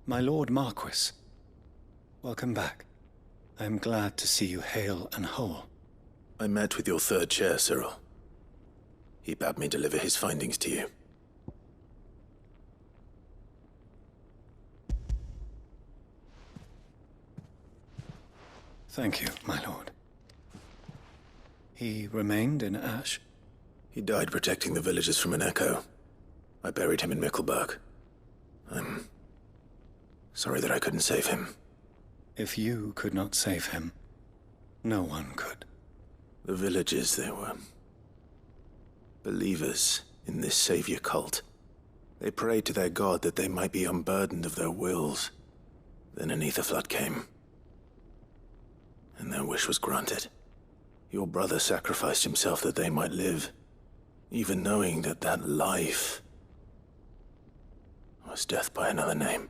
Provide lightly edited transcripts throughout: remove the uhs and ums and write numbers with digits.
My Lord Marquis, welcome back. I am glad to see you hale and whole. I met with your third chair, Cyril. He bade me deliver his findings to you. Thank you, my lord. He remained in Ash? He died protecting the villagers from an echo. I buried him in Mickelberg. I'm sorry that I couldn't save him. If you could not save him, no one could. The villagers, they were believers in this savior cult. They prayed to their god that they might be unburdened of their wills. Then an aether flood came, and their wish was granted. Your brother sacrificed himself that they might live, even knowing that that life was death by another name.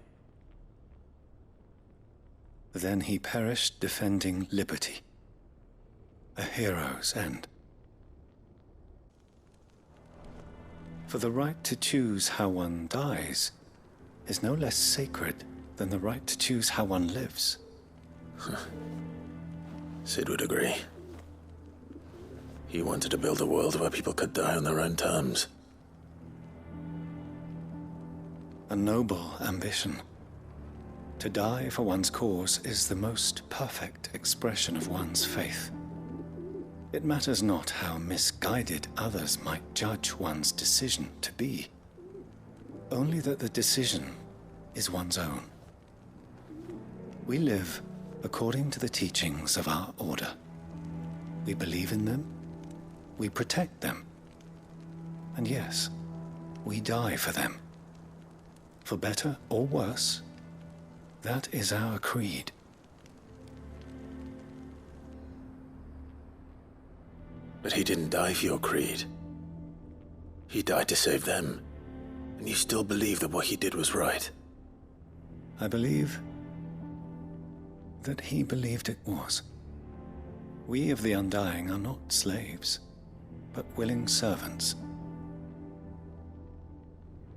Then he perished defending liberty. A hero's end. For the right to choose how one dies is no less sacred than the right to choose how one lives. Sid would agree. He wanted to build a world where people could die on their own terms. A noble ambition. To die for one's cause is the most perfect expression of one's faith. It matters not how misguided others might judge one's decision to be. Only that the decision is one's own. We live according to the teachings of our order. We believe in them, we protect them, and yes, we die for them. For better or worse, that is our creed. But he didn't die for your creed. He died to save them, and you still believe that what he did was right. I believe that he believed it was. We of the Undying are not slaves, but willing servants.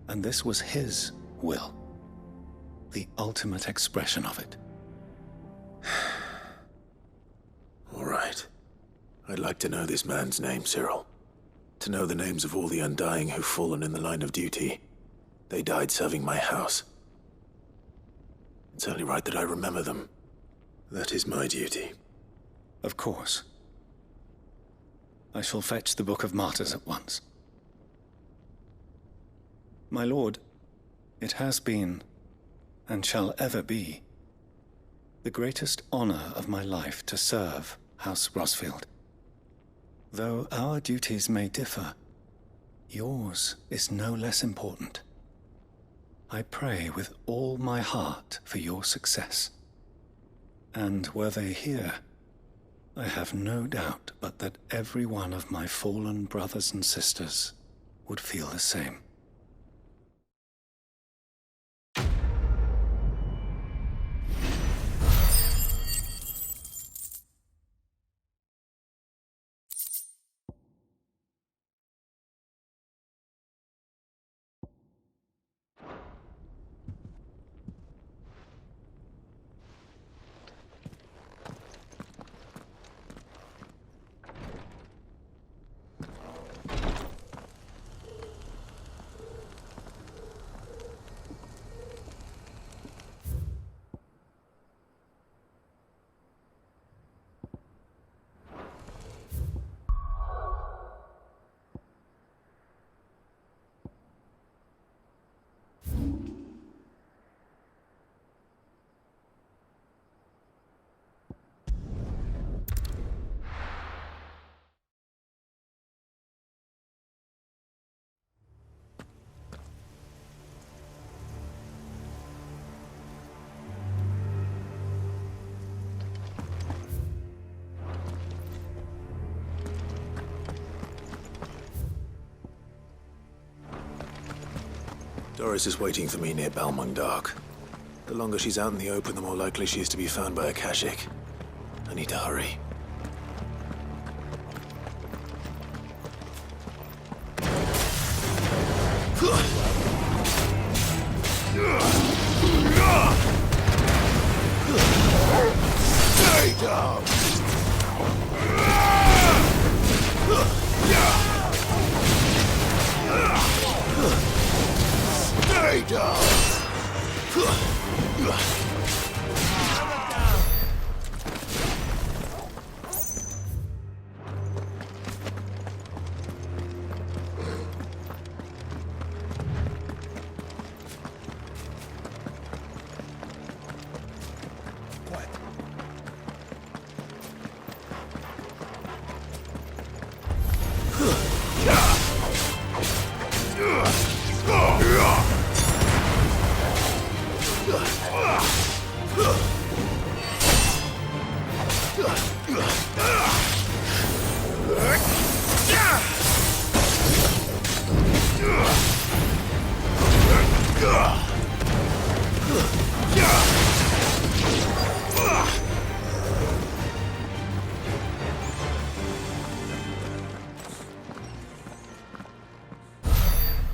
And this was his will, the ultimate expression of it. All right. I'd like to know this man's name, Cyril. To know the names of all the Undying who've fallen in the line of duty. They died serving my house. It's only right that I remember them. That is my duty. Of course. I shall fetch the Book of Martyrs at once. My lord, it has been, and shall ever be, the greatest honor of my life to serve House Rosfield. Though our duties may differ, yours is no less important. I pray with all my heart for your success. And were they here, I have no doubt but that every one of my fallen brothers and sisters would feel the same. Doris is waiting for me near Balmung Dark. The longer she's out in the open, the more likely she is to be found by a Kashik. I need to hurry.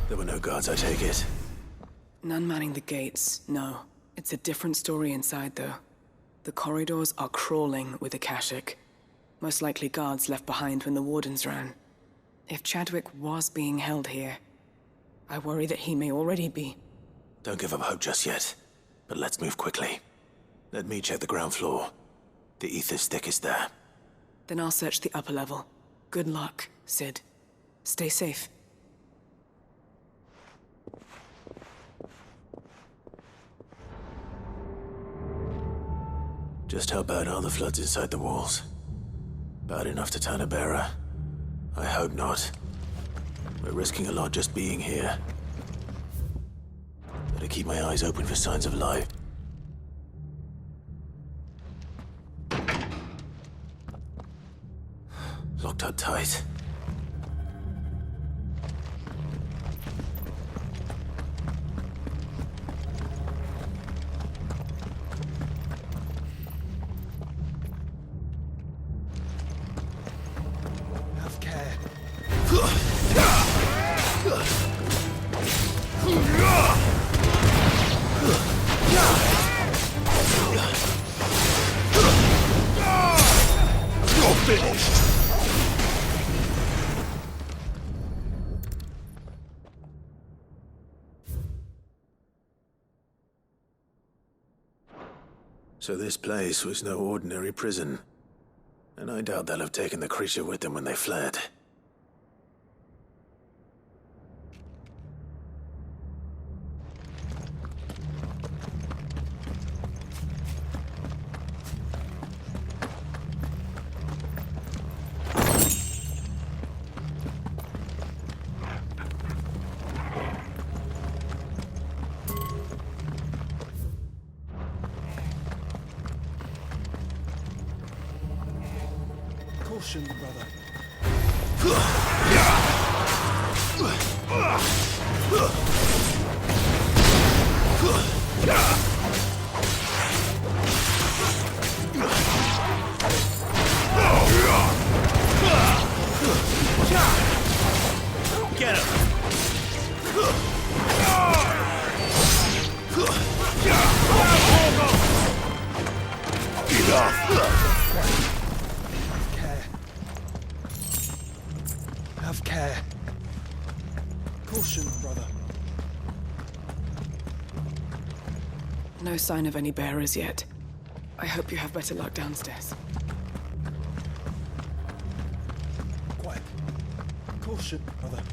There were no guards, I take it. None manning the gates, no. It's a different story inside, though. The corridors are crawling with Akashic. Most likely guards left behind when the Wardens ran. If Chadwick was being held here, I worry that he may already be. Don't give up hope just yet, but let's move quickly. Let me check the ground floor. The ether stick is there. Then I'll search the upper level. Good luck, Sid. Stay safe. Just how bad are the floods inside the walls? Bad enough to turn a bearer? I hope not. We're risking a lot just being here. Better keep my eyes open for signs of life. Locked up tight. Have care. You're finished! So this place was no ordinary prison. And I doubt they'll have taken the creature with them when they fled. Caution, brother. Get him! Have care. Caution, brother. No sign of any bearers yet. I hope you have better luck downstairs. Quiet. Caution, brother.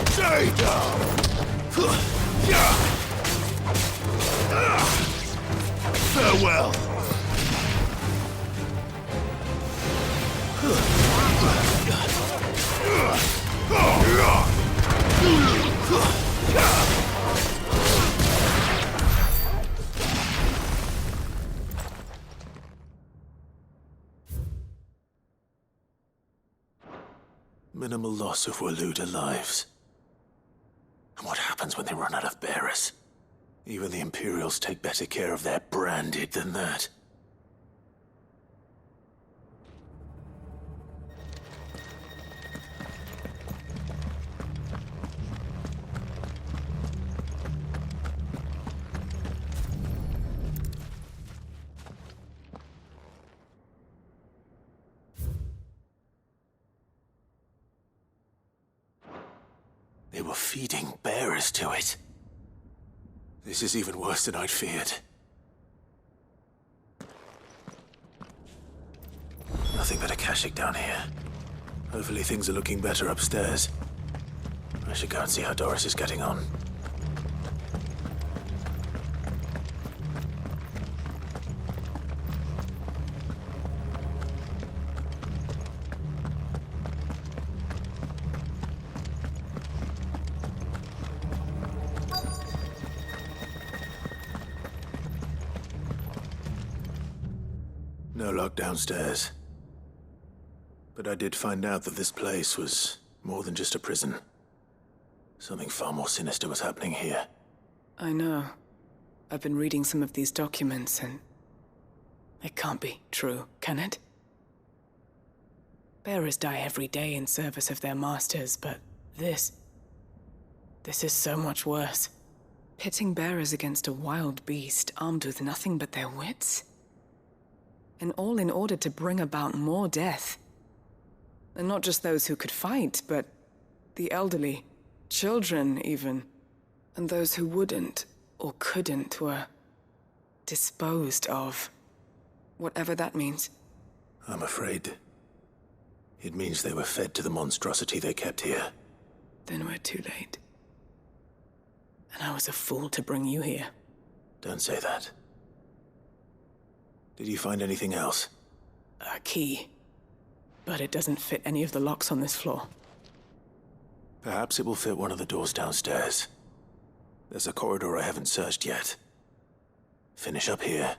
Stay down! Farewell! Minimal loss of Waluda lives. And what happens when they run out of bearers? Even the Imperials take better care of their branded than that. They were feeding bearers to it. This is even worse than I'd feared. Nothing but a Akashic down here. Hopefully things are looking better upstairs. I should go and see how Doris is getting on. No lock downstairs. But I did find out that this place was more than just a prison. Something far more sinister was happening here. I know. I've been reading some of these documents and... it can't be true, can it? Bearers die every day in service of their masters, but this is so much worse. Pitting bearers against a wild beast armed with nothing but their wits? And all in order to bring about more death. And not just those who could fight, but the elderly, children even. And those who wouldn't or couldn't were disposed of. Whatever that means. I'm afraid it means they were fed to the monstrosity they kept here. Then we're too late. And I was a fool to bring you here. Don't say that. Did you find anything else? A key. But it doesn't fit any of the locks on this floor. Perhaps it will fit one of the doors downstairs. There's a corridor I haven't searched yet. Finish up here,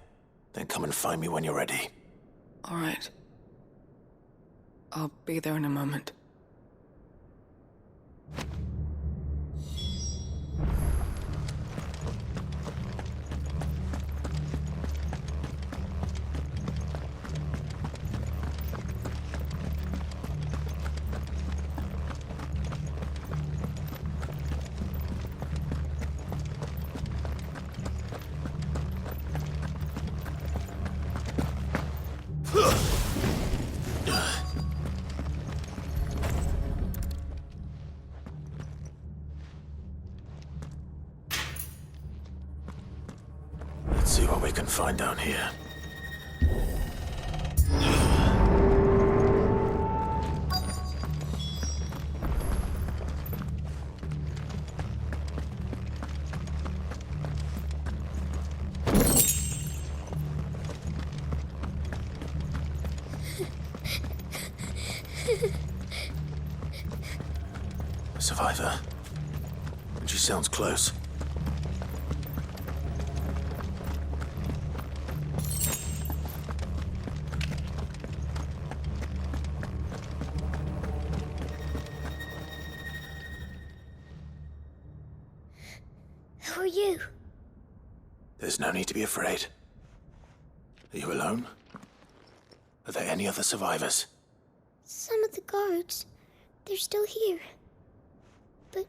then come and find me when you're ready. All right. I'll be there in a moment. Let's see what we can find down here. A survivor. And she sounds close. Who are you? There's no need to be afraid. Are you alone? Are there any other survivors? Some of the guards. They're still here. But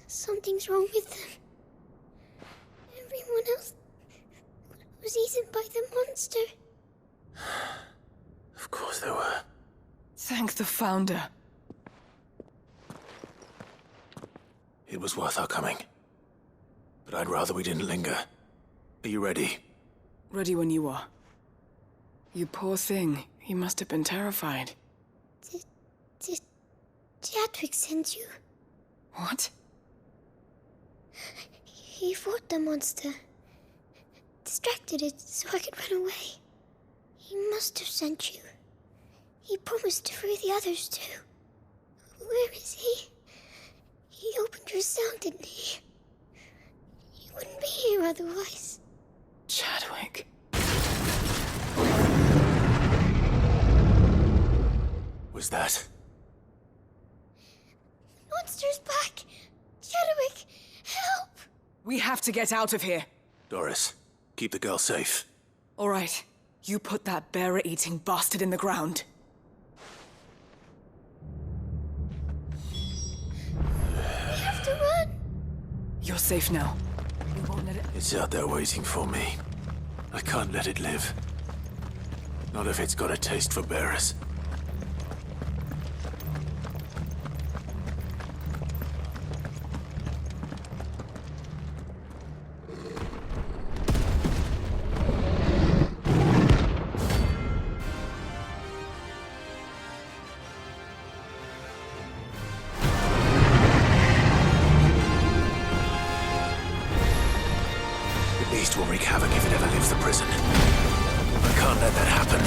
something's wrong with them. Everyone else was eaten by the monster. Of course there were. Thank the Founder. It was worth our coming. But I'd rather we didn't linger. Are you ready? Ready when you are. You poor thing. He must have been terrified. Did Chadwick send you? What? He fought the monster. Distracted it so I could run away. He must have sent you. He promised to free the others too. Where is he? He opened your cell, didn't he? He wouldn't be here otherwise. Chadwick. Was that? sister's back! Chadwick, help! We have to get out of here. Doris, keep the girl safe. All right. You put that bearer-eating bastard in the ground. We have to run! You're safe now. We won't let it... It's out there waiting for me. I can't let it live. Not if it's got a taste for bearers. Will wreak havoc if it ever leaves the prison. I can't let that happen.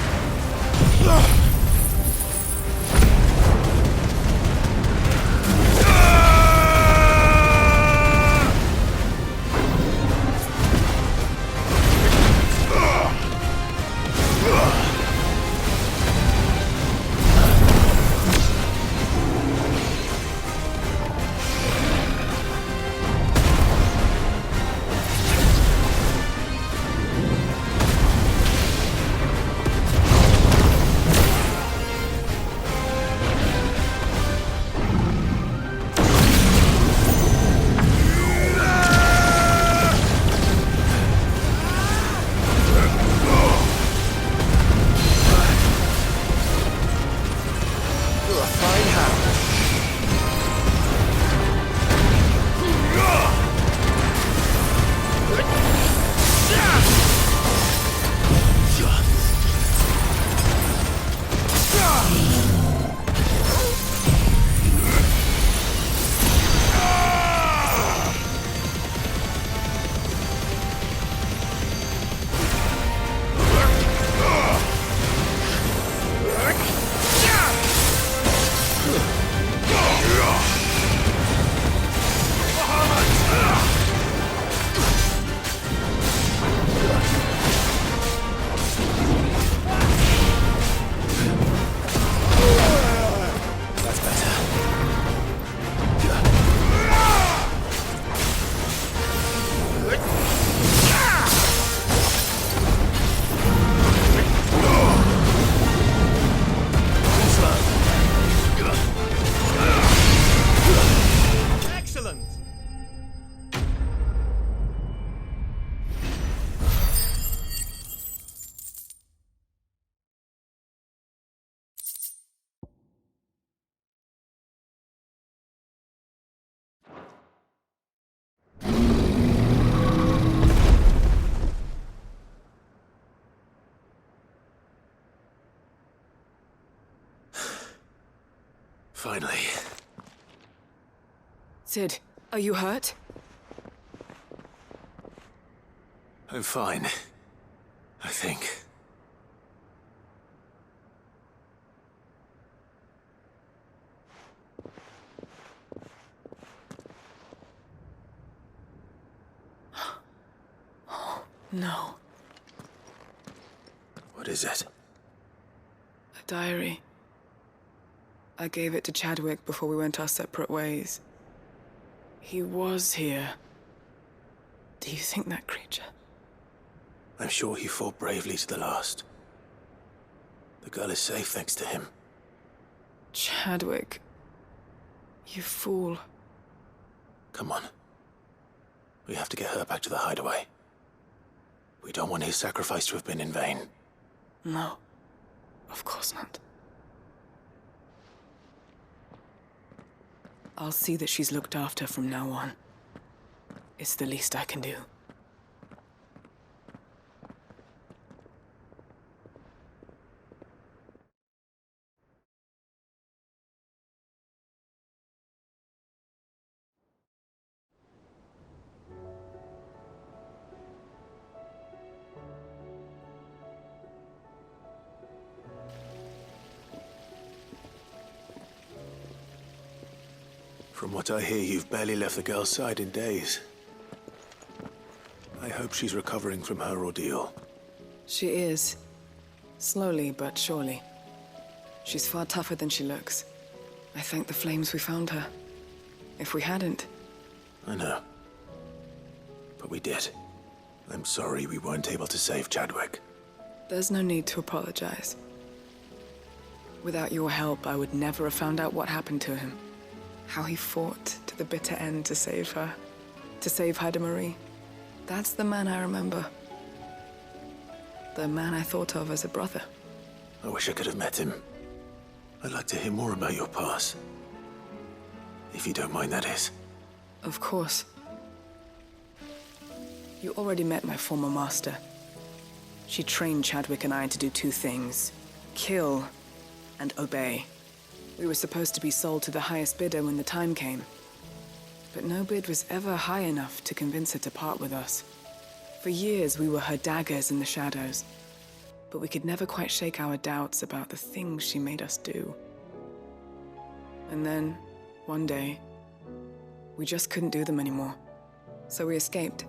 Finally. Sid, are you hurt? I'm fine. I think. No. What is it? A diary. I gave it to Chadwick before we went our separate ways. He was here. Do you think that creature? I'm sure he fought bravely to the last. The girl is safe thanks to him. Chadwick. You fool. Come on. We have to get her back to the hideaway. We don't want his sacrifice to have been in vain. No. Of course not. I'll see that she's looked after from now on. It's the least I can do. From what I hear, you've barely left the girl's side in days. I hope she's recovering from her ordeal. She is. Slowly but surely. She's far tougher than she looks. I thank the flames we found her. If we hadn't, I know. But we did. I'm sorry we weren't able to save Chadwick. there's no need to apologize. Without your help, I would never have found out what happened to him. How he fought to the bitter end to save her. To save Haida Marie. That's the man I remember. The man I thought of as a brother. I wish I could have met him. I'd like to hear more about your past. If you don't mind, that is. Of course. You already met my former master. She trained Chadwick and I to do two things. Kill and obey. We were supposed to be sold to the highest bidder when the time came. But no bid was ever high enough to convince her to part with us. For years, we were her daggers in the shadows. But we could never quite shake our doubts about the things she made us do. And then, one day, we just couldn't do them anymore. So we escaped.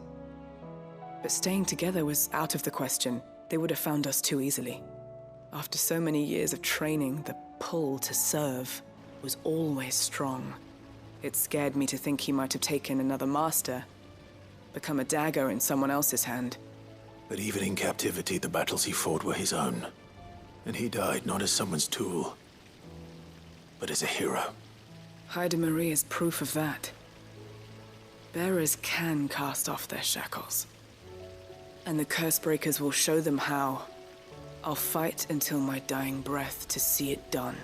But staying together was out of the question. They would have found us too easily. After so many years of training, the pull to serve was always strong. It scared me to think he might have taken another master, become a dagger in someone else's hand. But even in captivity, the battles he fought were his own. And he died not as someone's tool, but as a hero. Haida Marie is proof of that. Bearers can cast off their shackles. And the Cursebreakers will show them how. I'll fight until my dying breath to see it done.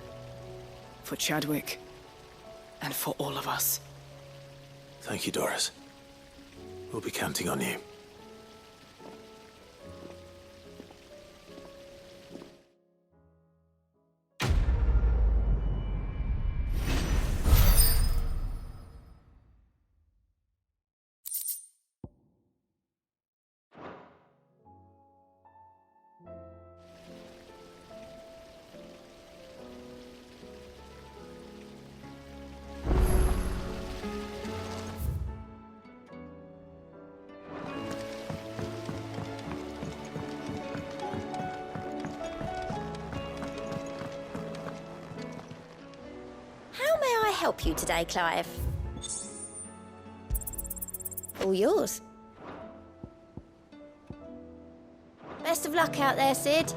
For Chadwick, and for all of us. Thank you, Doris. We'll be counting on you. Help you today, Clive? All yours. Best of luck out there, Sid.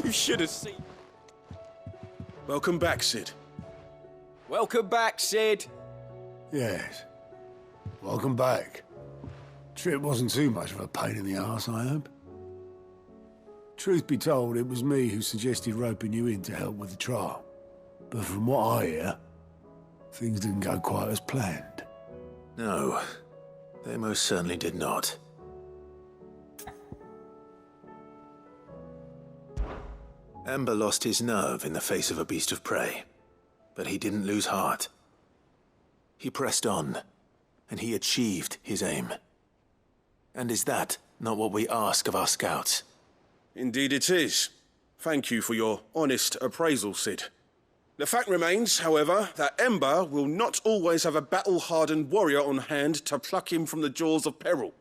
You should have seen. Welcome back, Sid. Welcome back, Sid. Yes. Welcome back. Trip wasn't too much of a pain in the arse, I hope. Truth be told, it was me who suggested roping you in to help with the trial. But from what I hear, things didn't go quite as planned. No, they most certainly did not. Ember lost his nerve in the face of a beast of prey, but he didn't lose heart. He pressed on, and he achieved his aim. And is that not what we ask of our scouts? Indeed it is. Thank you for your honest appraisal, Sid. The fact remains, however, that Ember will not always have a battle-hardened warrior on hand to pluck him from the jaws of peril.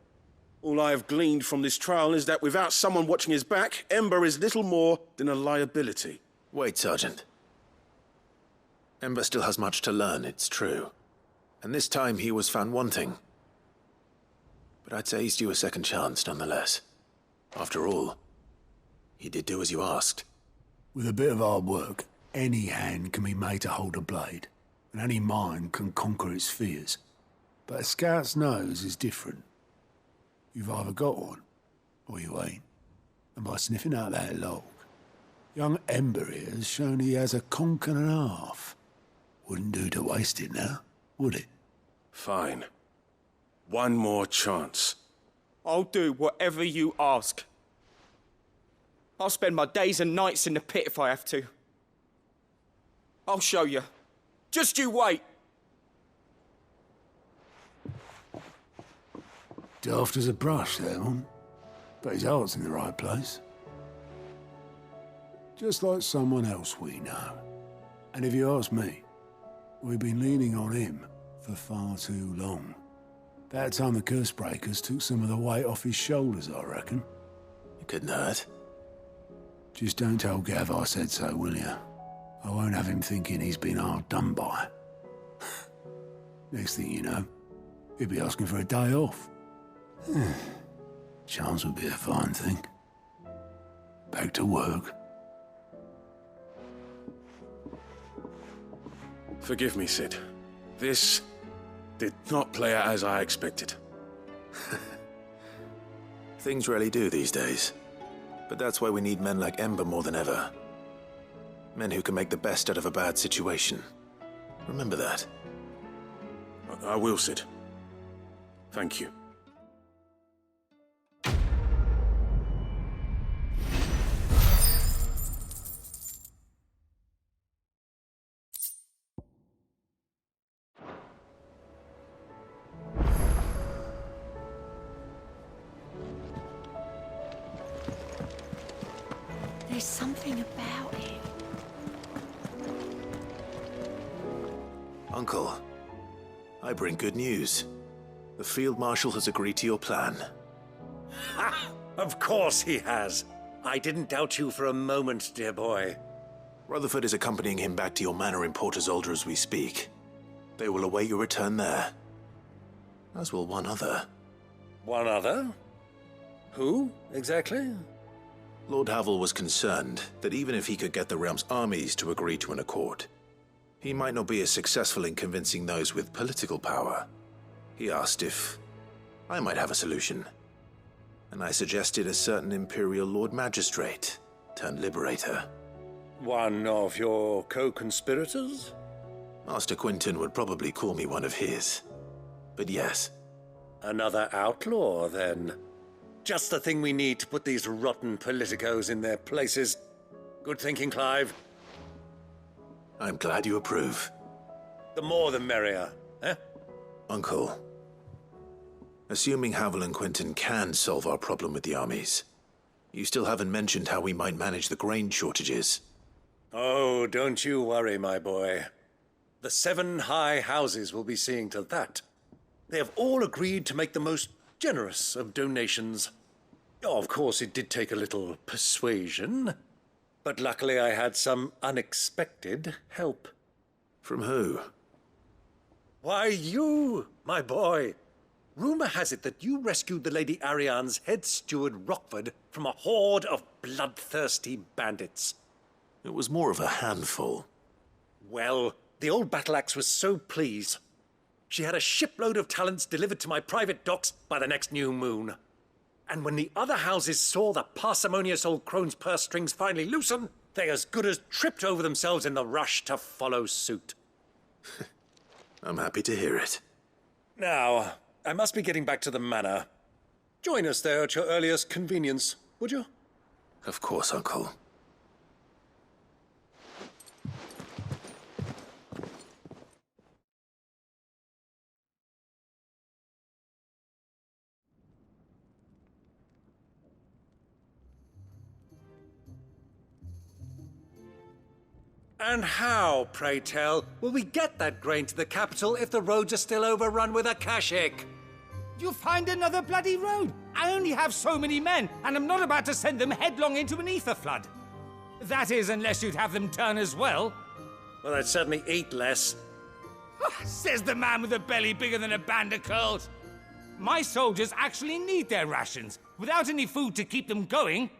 All I have gleaned from this trial is that without someone watching his back, Ember is little more than a liability. Wait, Sergeant. Ember still has much to learn, it's true. And this time he was found wanting. But I'd say he's due a second chance, nonetheless. After all, he did do as you asked. With a bit of hard work, any hand can be made to hold a blade, and any mind can conquer its fears. But a scout's nose is different. You've either got one, or you ain't. And by sniffing out that log, young Ember here has shown he has a conch and a half. Wouldn't do to waste it now, would it? Fine. One more chance. I'll do whatever you ask. I'll spend my days and nights in the pit if I have to. I'll show you. Just you wait. Daft as a brush, that one. But his heart's in the right place. Just like someone else we know. And if you ask me, we've been leaning on him for far too long. That time the curse breakers took some of the weight off his shoulders, I reckon. It couldn't hurt. Just don't tell Gav I said so, will you? I won't have him thinking he's been hard done by. Next thing you know, he'll be asking for a day off. Chance would be a fine thing. Back to work. Forgive me, Sid. This did not play out as I expected. Things rarely do these days. But that's why we need men like Ember more than ever. Men who can make the best out of a bad situation. Remember that. I will, Sid. Thank you. There's something about it. Uncle, I bring good news. The Field Marshal has agreed to your plan. Ha! Of course he has. I didn't doubt you for a moment, dear boy. Rutherford is accompanying him back to your manor in Port Isolde as we speak. They will await your return there. As will one other. One other? Who, exactly? Lord Havel was concerned that even if he could get the realm's armies to agree to an accord, he might not be as successful in convincing those with political power. He asked if I might have a solution, and I suggested a certain Imperial Lord Magistrate turned Liberator. One of your co-conspirators? Master Quinton would probably call me one of his, but yes. Another outlaw, then. Just the thing we need to put these rotten politicos in their places. Good thinking, Clive. I'm glad you approve. The more the merrier, eh? Uncle, assuming Havel and Quinton can solve our problem with the armies, you still haven't mentioned how we might manage the grain shortages. Oh, don't you worry, my boy. The 7 high houses will be seeing to that. They have all agreed to make the most generous of donations. Oh, of course, it did take a little persuasion, but luckily I had some unexpected help. From who? Why, you, my boy. Rumor has it that you rescued the Lady Ariane's head steward Rockford from a horde of bloodthirsty bandits. It was more of a handful. Well, the old battle axe was so pleased. She had a shipload of talents delivered to my private docks by the next new moon. And when the other houses saw the parsimonious old crone's purse strings finally loosen, they as good as tripped over themselves in the rush to follow suit. I'm happy to hear it. Now, I must be getting back to the manor. Join us there at your earliest convenience, would you? Of course, Uncle. And how, pray tell, will we get that grain to the capital if the roads are still overrun with akashic? You'll find another bloody road. I only have so many men, and I'm not about to send them headlong into an aether flood. That is, unless you'd have them turn as well. Well, I'd certainly eat less. Says the man with a belly bigger than a band of curls. My soldiers actually need their rations. Without any food to keep them going,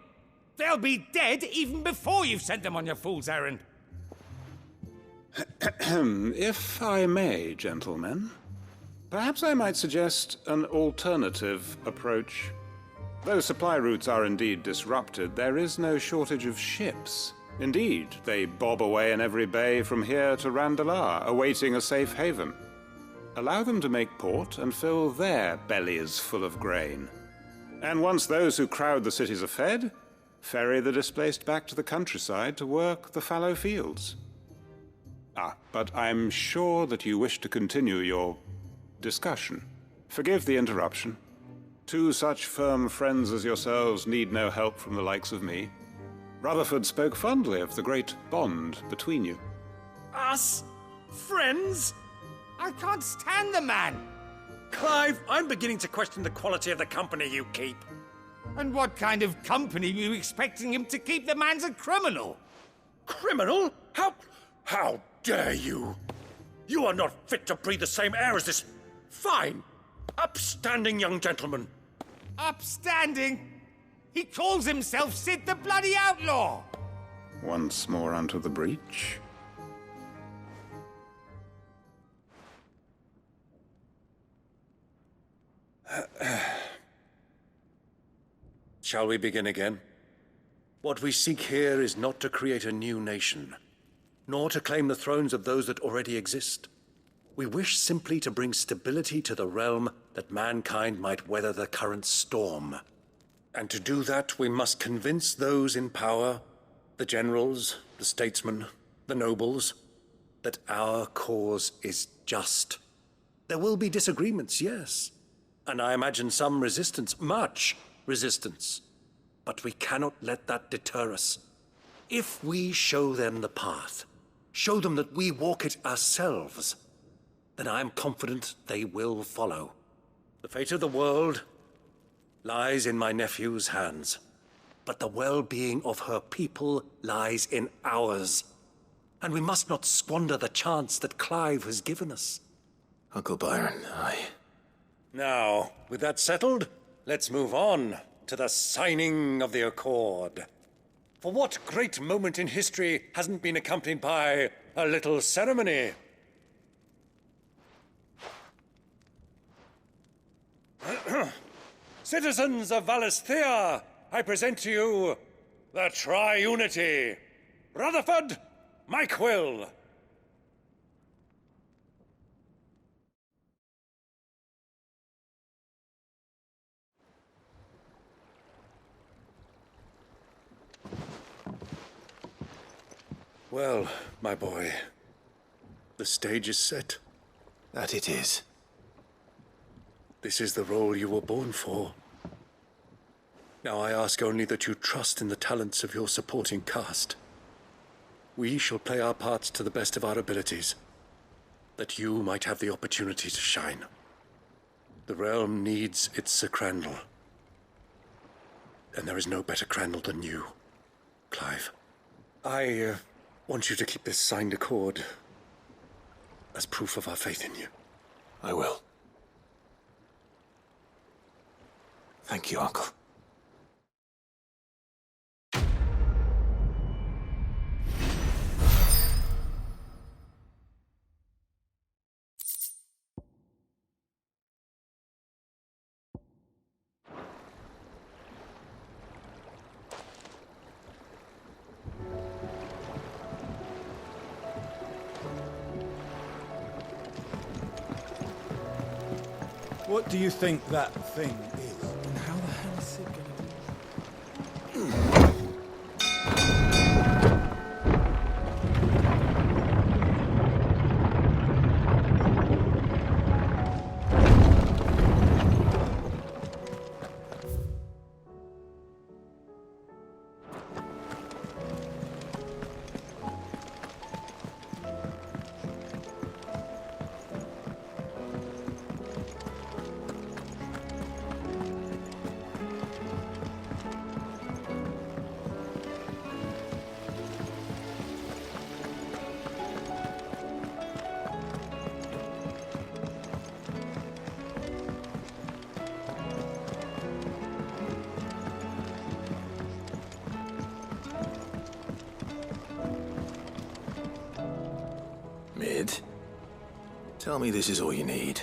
they'll be dead even before you've sent them on your fool's errand. If I may, gentlemen, Perhaps I might suggest an alternative approach. Though supply routes are indeed disrupted, there is no shortage of ships. Indeed, they bob away in every bay from here to Randalar, awaiting a safe haven. Allow them to make port and fill their bellies full of grain. And once those who crowd the cities are fed, ferry the displaced back to the countryside to work the fallow fields. But I'm sure that you wish to continue your discussion. Forgive the interruption. Two such firm friends as yourselves need no help from the likes of me. Rutherford spoke fondly of the great bond between you. Us? Friends? I can't stand the man! Clive, I'm beginning to question the quality of the company you keep. And what kind of company were you expecting him to keep? The man's a criminal! Criminal? How dare you? You are not fit to breathe the same air as this fine, upstanding young gentleman. Upstanding? He calls himself Sid the Bloody Outlaw! Once more unto the breach. Shall we begin again? What we seek here is not to create a new nation, nor to claim the thrones of those that already exist. We wish simply to bring stability to the realm that mankind might weather the current storm. And to do that, we must convince those in power, the generals, the statesmen, the nobles, that our cause is just. There will be disagreements, yes. And I imagine some resistance, much resistance. But we cannot let that deter us. If we show them the path, show them that we walk it ourselves, then I am confident they will follow. The fate of the world lies in my nephew's hands, but the well-being of her people lies in ours. And we must not squander the chance that Clive has given us. Uncle Byron, Now, with that settled, let's move on to the signing of the Accord. For what great moment in history hasn't been accompanied by a little ceremony? Citizens of Valisthea, I present to you the Triunity. Rutherford, Mike Will. Well, my boy, the stage is set. that it is. This is the role you were born for. Now I ask only that you trust in the talents of your supporting cast. We shall play our parts to the best of our abilities, that you might have the opportunity to shine. The realm needs its Sir Crandall. And there is no better Crandall than you, Clive. I want you to keep this signed accord as proof of our faith in you. I will. Thank you, Uncle. What do you think that thing is? And how the hell is Sid gonna do it? Mid, tell me this is all you need.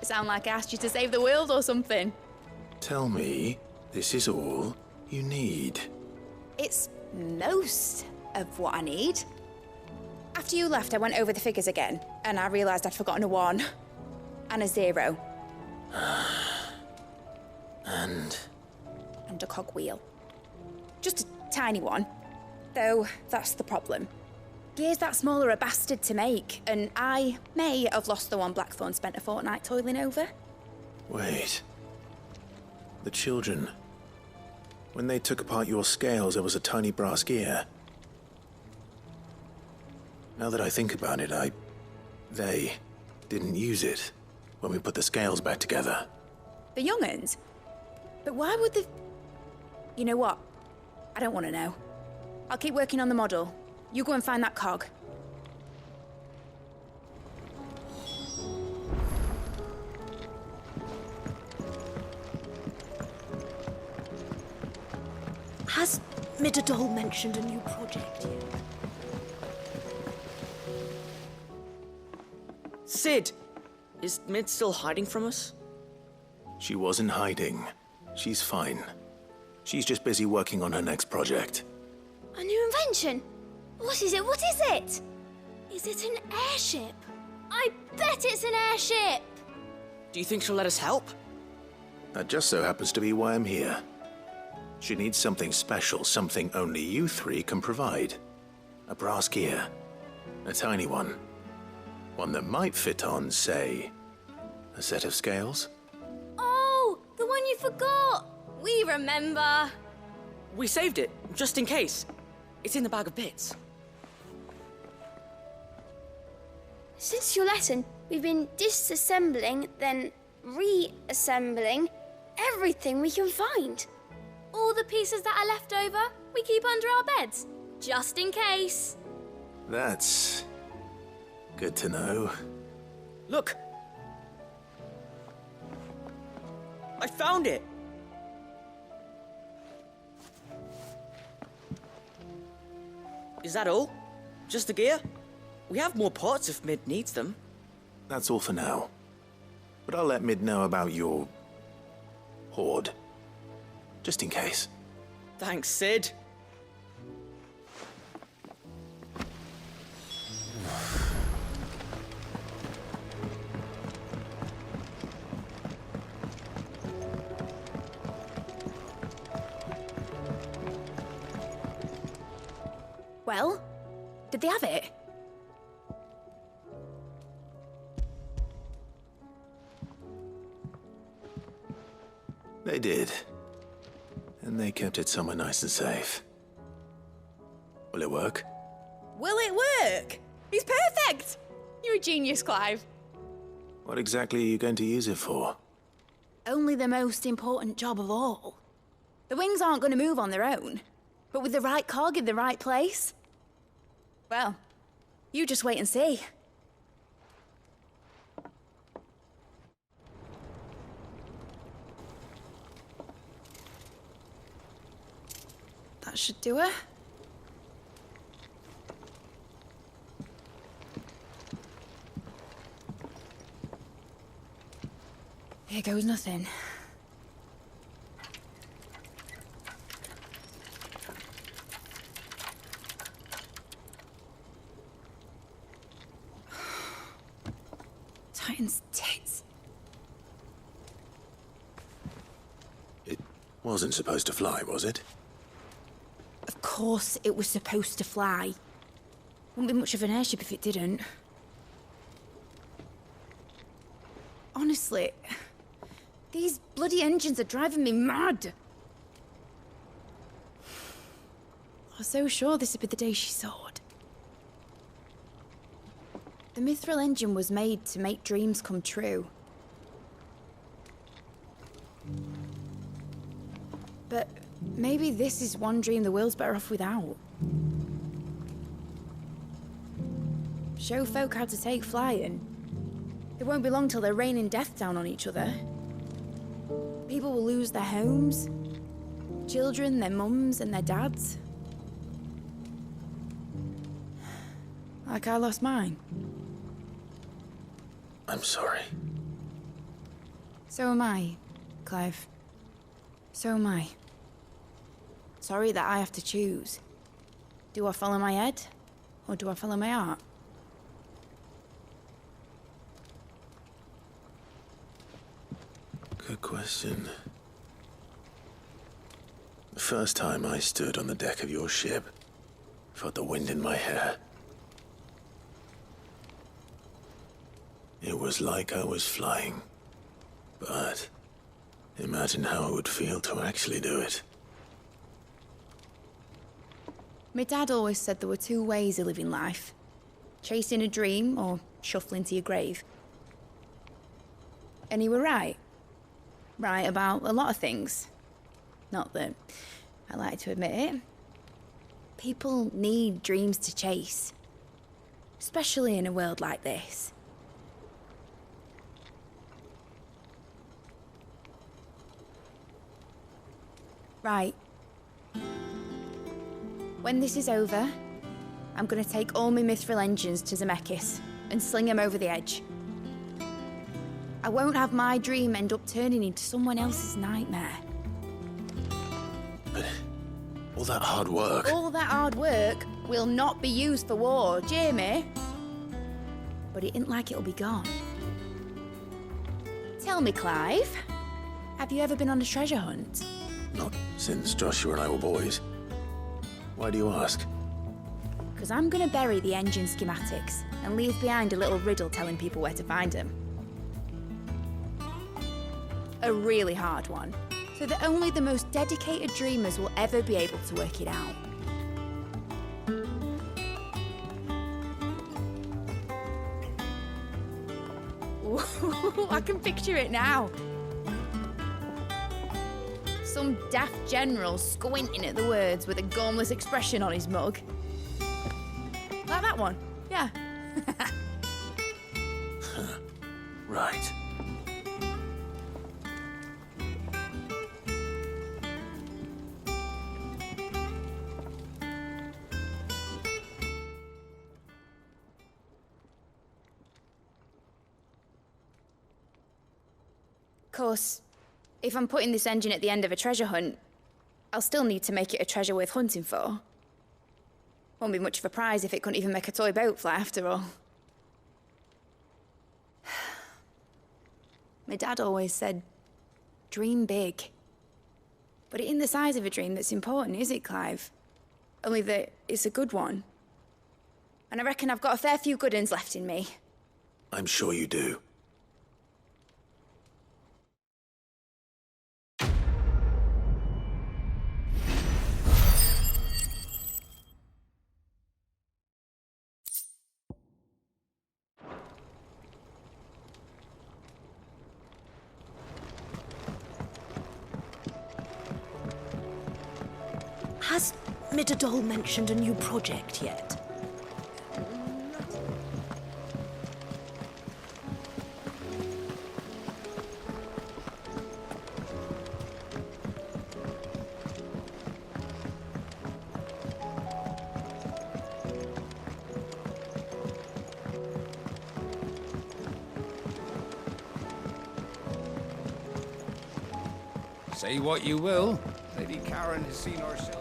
sound like I asked you to save the world or something. Tell me, this is all you need. It's most of what I need. After you left, I went over the figures again, and I realised I'd forgotten a 1 and a 0. And a cogwheel. Just a tiny one. Though, that's the problem. Gears that small are a bastard to make, and I may have lost the one Blackthorn spent a fortnight toiling over. wait. The children. When they took apart your scales, there was a tiny brass gear. Now that I think about it, they didn't use it when we put the scales back together. The young'uns? But why would the... You know what? I don't want to know. I'll keep working on the model. You go and find that cog. Has Midadol mentioned a new project yet? Sid! Is Mid still hiding from us? She wasn't hiding. She's fine. She's just busy working on her next project. A new invention? What is it? What is it? Is it an airship? I bet it's an airship! Do you think she'll let us help? That just so happens to be why I'm here. She needs something special, something only you three can provide. A brass gear. A tiny one. One that might fit on, say, a set of scales? Oh, the one you forgot! We remember! We saved it, just in case. It's in the bag of bits. Since your lesson, we've been disassembling, then reassembling everything we can find. All the pieces that are left over, we keep under our beds, just in case. That's good to know. Look! I found it! Is that all? Just the gear? We have more parts if Mid needs them. That's all for now. But I'll let Mid know about your hoard. Just in case. Thanks, Sid. Well, did they have it? They did. And they kept it somewhere nice and safe. Will it work? Will it work? He's perfect! You're a genius, Clive. What exactly are you going to use it for? Only the most important job of all. The wings aren't going to move on their own. But with the right cog in the right place... Well, you just wait and see. That should do it. Here goes nothing. Titan's tits. It wasn't supposed to fly, was it? Of course it was supposed to fly. Wouldn't be much of an airship if it didn't. Honestly, these bloody engines are driving me mad. I was so sure this would be the day she soared. The mithril engine was made to make dreams come true. But maybe this is one dream the world's better off without. Show folk how to take flying. It won't be long till they're raining death down on each other. People will lose their homes. Children, their mums and their dads. Like I lost mine. I'm sorry. So am I, Clive. So am I. Sorry that I have to choose. Do I follow my head, or do I follow my heart? Good question. The first time I stood on the deck of your ship, felt the wind in my hair. It was like I was flying. But imagine how it would feel to actually do it. My dad always said there were two ways of living life. Chasing a dream or shuffling to your grave. And he were right. Right about a lot of things. Not that I like to admit it. People need dreams to chase. Especially in a world like this. Right. When this is over, I'm gonna take all my mithril engines to Zemeckis and sling them over the edge. I won't have my dream end up turning into someone else's nightmare. But all that hard work... All that hard work will not be used for war, Jamie. But it ain't like it'll be gone. Tell me, Clive, have you ever been on a treasure hunt? Not since Joshua and I were boys. Why do you ask? Because I'm gonna bury the engine schematics and leave behind a little riddle telling people where to find them. A really hard one, so that only the most dedicated dreamers will ever be able to work it out. Ooh, I can picture it now. Some daft general squinting at the words with a gormless expression on his mug. Like that one, yeah. Right. Of course, if I'm putting this engine at the end of a treasure hunt, I'll still need to make it a treasure worth hunting for. Won't be much of a prize if it couldn't even make a toy boat fly after all. My dad always said, dream big. But it ain't the size of a dream that's important, is it, Clive? Only that it's a good one. And I reckon I've got a fair few good uns left in me. I'm sure you do. Has Midadol mentioned a new project yet? Say what you will, Lady Karen has seen herself.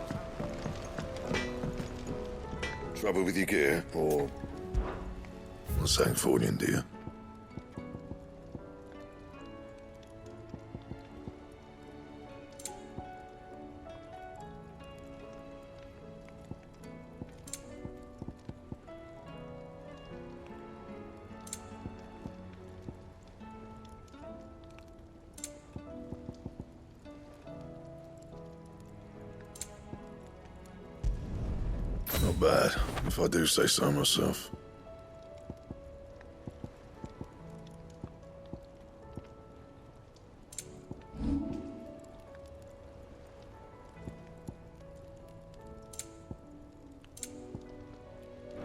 Trouble with your gear, or Sangfordian, dear? Not bad, if I do say so myself.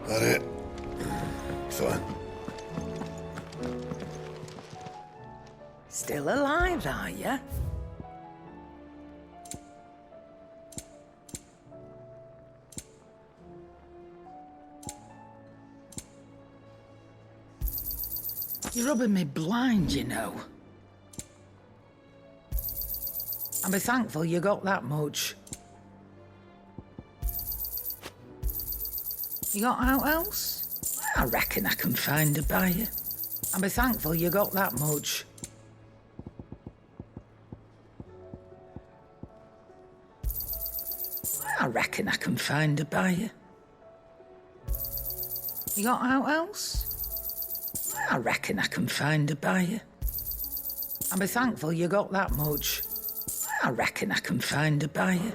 That it? Fine. Still alive, are you? You're rubbing me blind, you know. And be thankful you got that much. You got out else? I reckon I can find a buyer. And be thankful you got that much. I reckon I can find a buyer. You got out else? I reckon I can find a buyer. And be thankful you got that much. I reckon I can find a buyer.